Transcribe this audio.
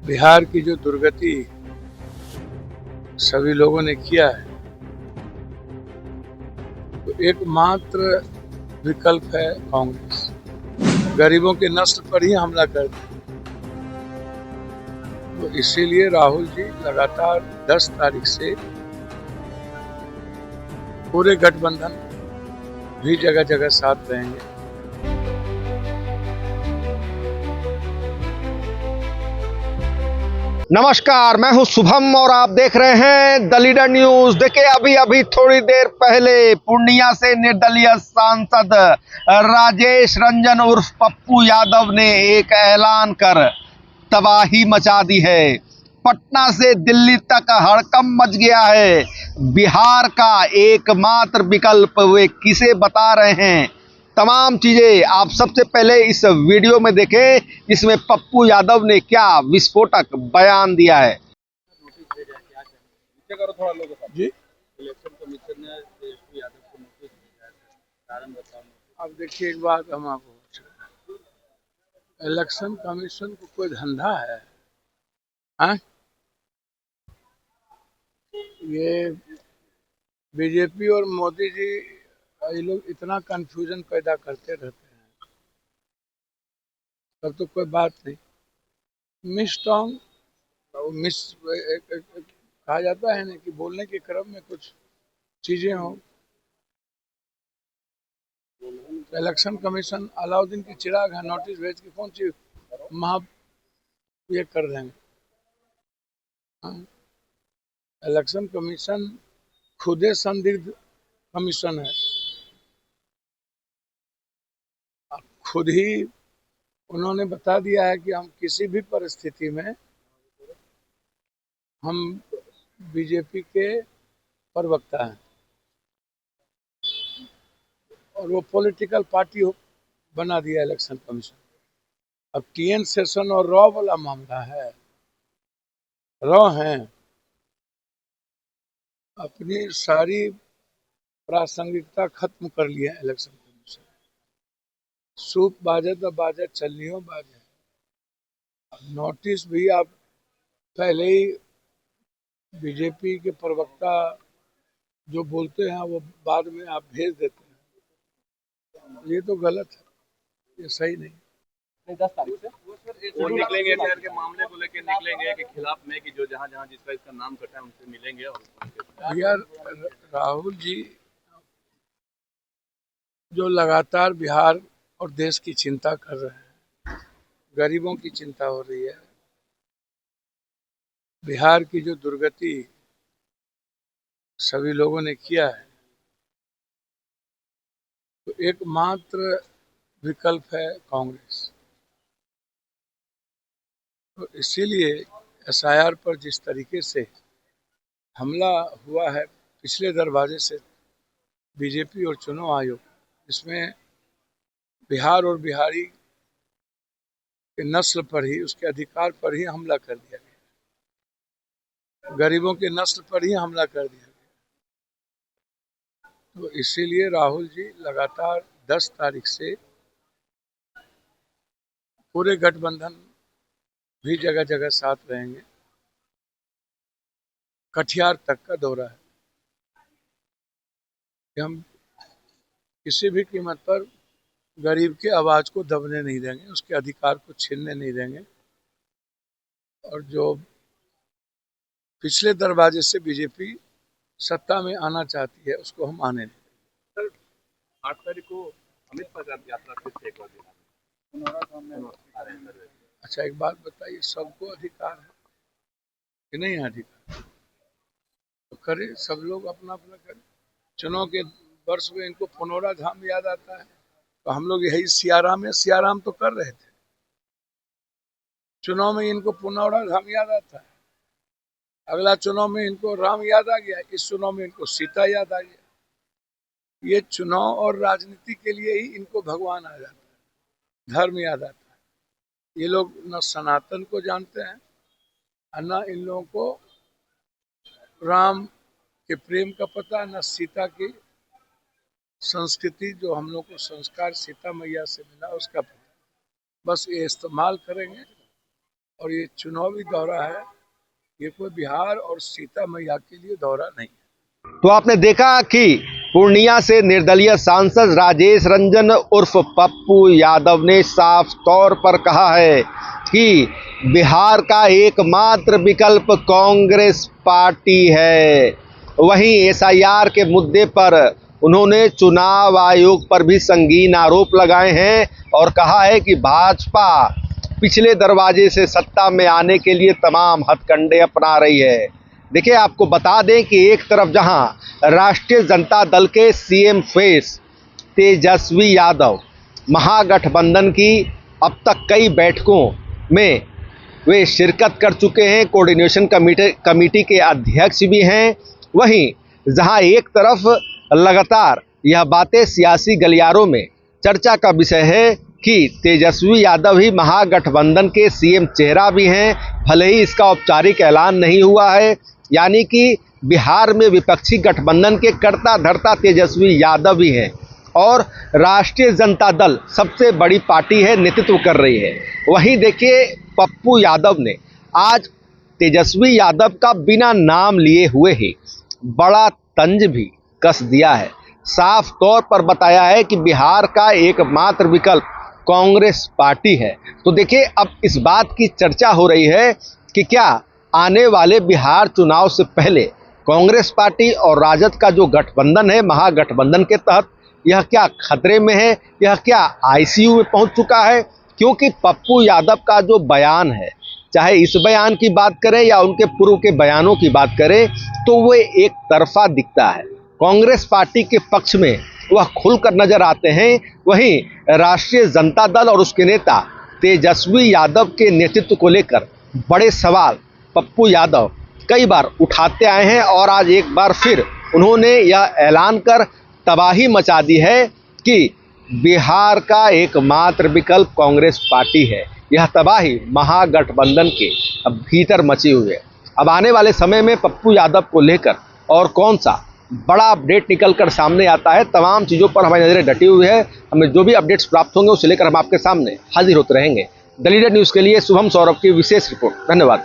बिहार की जो दुर्गति सभी लोगों ने किया है, तो एकमात्र विकल्प है कांग्रेस। गरीबों के नस्ल पर ही हमला कर दिया। तो इसीलिए राहुल जी लगातार 10 तारीख से पूरे गठबंधन भी जगह जगह साथ रहेंगे। नमस्कार, मैं हूं शुभम और आप देख रहे हैं द लीडर न्यूज। देखिए, अभी थोड़ी देर पहले पूर्णिया से निर्दलीय सांसद राजेश रंजन उर्फ पप्पू यादव ने एक ऐलान कर तबाही मचा दी है। पटना से दिल्ली तक हड़कंप मच गया है। बिहार का एकमात्र विकल्प वे किसे बता रहे हैं, तमाम चीजें आप सबसे पहले इस वीडियो में देखें। इसमें पप्पू यादव ने क्या विस्फोटक बयान दिया है। जी, इलेक्शन कमीशन ने तेजस्वी यादव को नोटिस भेजा है, कारण बताओ। अब देखिए, एक बात हम आपको पूछ रहे हैं, इलेक्शन कमीशन को कोई धंधा है? हाँ? ये बीजेपी और मोदी जी, ये लोग इतना कंफ्यूजन पैदा करते रहते हैं, तब तो कोई बात नहीं। मिस टॉन्ग, मिस कहा जाता है ना कि बोलने के क्रम में कुछ चीजें हों। इलेक्शन कमीशन अलाउद्दीन की चिराग है, नोटिस भेज के कौन सी महा ये कर देंगे? हाँ? इलेक्शन कमीशन खुदे संदिग्ध कमीशन है। अब खुद ही उन्होंने बता दिया है कि हम किसी भी परिस्थिति में हम बीजेपी के प्रवक्ता हैं, और वो पॉलिटिकल पार्टी बना दिया इलेक्शन कमीशन। अब टीएन सेशन और रॉ वाला मामला है, रॉ हैं, अपनी सारी प्रासंगिकता खत्म कर लिया इलेक्शन कमीशन। सूप बाजे तो बाजे, चलनियो बाजे। नोटिस भी आप पहले ही बीजेपी के प्रवक्ता जो बोलते हैं वो बाद में आप भेज देते हैं। ये तो गलत है, ये सही नहीं। 10 तारीख से वो निकलेंगे, शहर के मामले को लेकर निकलेंगे के खिलाफ में कि जो जहां जहां जिसका इसका नाम कटा है उनसे मिलेंगे। और यार, राहुल जी जो लगातार बिहार और देश की चिंता कर रहे हैं, गरीबों की चिंता हो रही है। बिहार की जो दुर्गति सभी लोगों ने किया है, तो एकमात्र विकल्प है कांग्रेस। तो इसीलिए एसआईआर पर जिस तरीके से हमला हुआ है पिछले दरवाजे से बीजेपी और चुनाव आयोग, इसमें बिहार और बिहारी के नस्ल पर ही, उसके अधिकार पर ही हमला कर दिया गया, गरीबों के नस्ल पर ही हमला कर दिया गया। तो इसीलिए राहुल जी लगातार 10 तारीख से पूरे गठबंधन भी जगह जगह साथ रहेंगे। कटिहार तक का दौरा है कि हम किसी भी कीमत पर गरीब की आवाज को दबने नहीं देंगे, उसके अधिकार को छीनने नहीं देंगे। और जो पिछले दरवाजे से बीजेपी सत्ता में आना चाहती है, उसको हम आने देंगे। 8 तारीख को अमित प्रचार यात्रा फिर से एक बार अच्छा, एक बात बताइए, सबको अधिकार है कि नहीं है? अधिकार तो करे, सब लोग अपना अपना करें। चुनाव के वर्ष में इनको पुनौरा धाम याद आता है, तो हम लोग यही सियाराम है, सियाराम तो कर रहे थे। चुनाव में इनको पुनौरा धाम याद आता है, अगला चुनाव में इनको राम याद आ गया, इस चुनाव में इनको सीता याद आ गया। ये चुनाव और राजनीति के लिए ही इनको भगवान आ जाता है, धर्म याद आता है। ये लोग न सनातन को जानते हैं, न इन लोगों को राम के प्रेम का पता, न सीता की संस्कृति, जो हम लोग को संस्कार सीता मैया से मिला, उसका पता। बस ये इस्तेमाल करेंगे और ये चुनावी दौरा है, ये कोई बिहार और सीता मैया के लिए दौरा नहीं है। तो आपने देखा कि पूर्णिया से निर्दलीय सांसद राजेश रंजन उर्फ पप्पू यादव ने साफ तौर पर कहा है कि बिहार का एकमात्र विकल्प कांग्रेस पार्टी है। वहीं एसआईआर के मुद्दे पर उन्होंने चुनाव आयोग पर भी संगीन आरोप लगाए हैं और कहा है कि भाजपा पिछले दरवाजे से सत्ता में आने के लिए तमाम हथकंडे अपना रही है। देखिए, आपको बता दें कि एक तरफ जहां राष्ट्रीय जनता दल के सीएम फेस तेजस्वी यादव महागठबंधन की अब तक कई बैठकों में वे शिरकत कर चुके हैं, कोऑर्डिनेशन कमेटी के अध्यक्ष भी हैं, वहीं जहां एक तरफ लगातार यह बातें सियासी गलियारों में चर्चा का विषय है कि तेजस्वी यादव ही महागठबंधन के सीएम चेहरा भी हैं, भले ही इसका औपचारिक ऐलान नहीं हुआ है। यानी कि बिहार में विपक्षी गठबंधन के कर्ता धर्ता तेजस्वी यादव ही हैं और राष्ट्रीय जनता दल सबसे बड़ी पार्टी है, नेतृत्व कर रही है। वहीं देखिए, पप्पू यादव ने आज तेजस्वी यादव का बिना नाम लिए हुए ही बड़ा तंज भी कस दिया है। साफ तौर पर बताया है कि बिहार का एकमात्र विकल्प कांग्रेस पार्टी है। तो देखिए, अब इस बात की चर्चा हो रही है कि क्या आने वाले बिहार चुनाव से पहले कांग्रेस पार्टी और राजद का जो गठबंधन है, महागठबंधन के तहत, यह क्या खतरे में है, यह क्या आईसीयू में पहुंच चुका है? क्योंकि पप्पू यादव का जो बयान है, चाहे इस बयान की बात करें या उनके पूर्व के बयानों की बात करें, तो वो एक तरफा दिखता है। कांग्रेस पार्टी के पक्ष में वह खुलकर नजर आते हैं, वहीं राष्ट्रीय जनता दल और उसके नेता तेजस्वी यादव के नेतृत्व को लेकर बड़े सवाल पप्पू यादव कई बार उठाते आए हैं और आज एक बार फिर उन्होंने यह ऐलान कर तबाही मचा दी है कि बिहार का एकमात्र विकल्प कांग्रेस पार्टी है। यह तबाही महागठबंधन के भीतर मची हुई है। अब आने वाले समय में पप्पू यादव को लेकर और कौन सा बड़ा अपडेट निकलकर सामने आता है, तमाम चीज़ों पर हमारी नजरें डटी हुई है। हमें जो भी अपडेट्स प्राप्त होंगे उसे लेकर हम आपके सामने हाजिर होते रहेंगे। द लीडर न्यूज़ के लिए शुभम सौरभ की विशेष रिपोर्ट। धन्यवाद।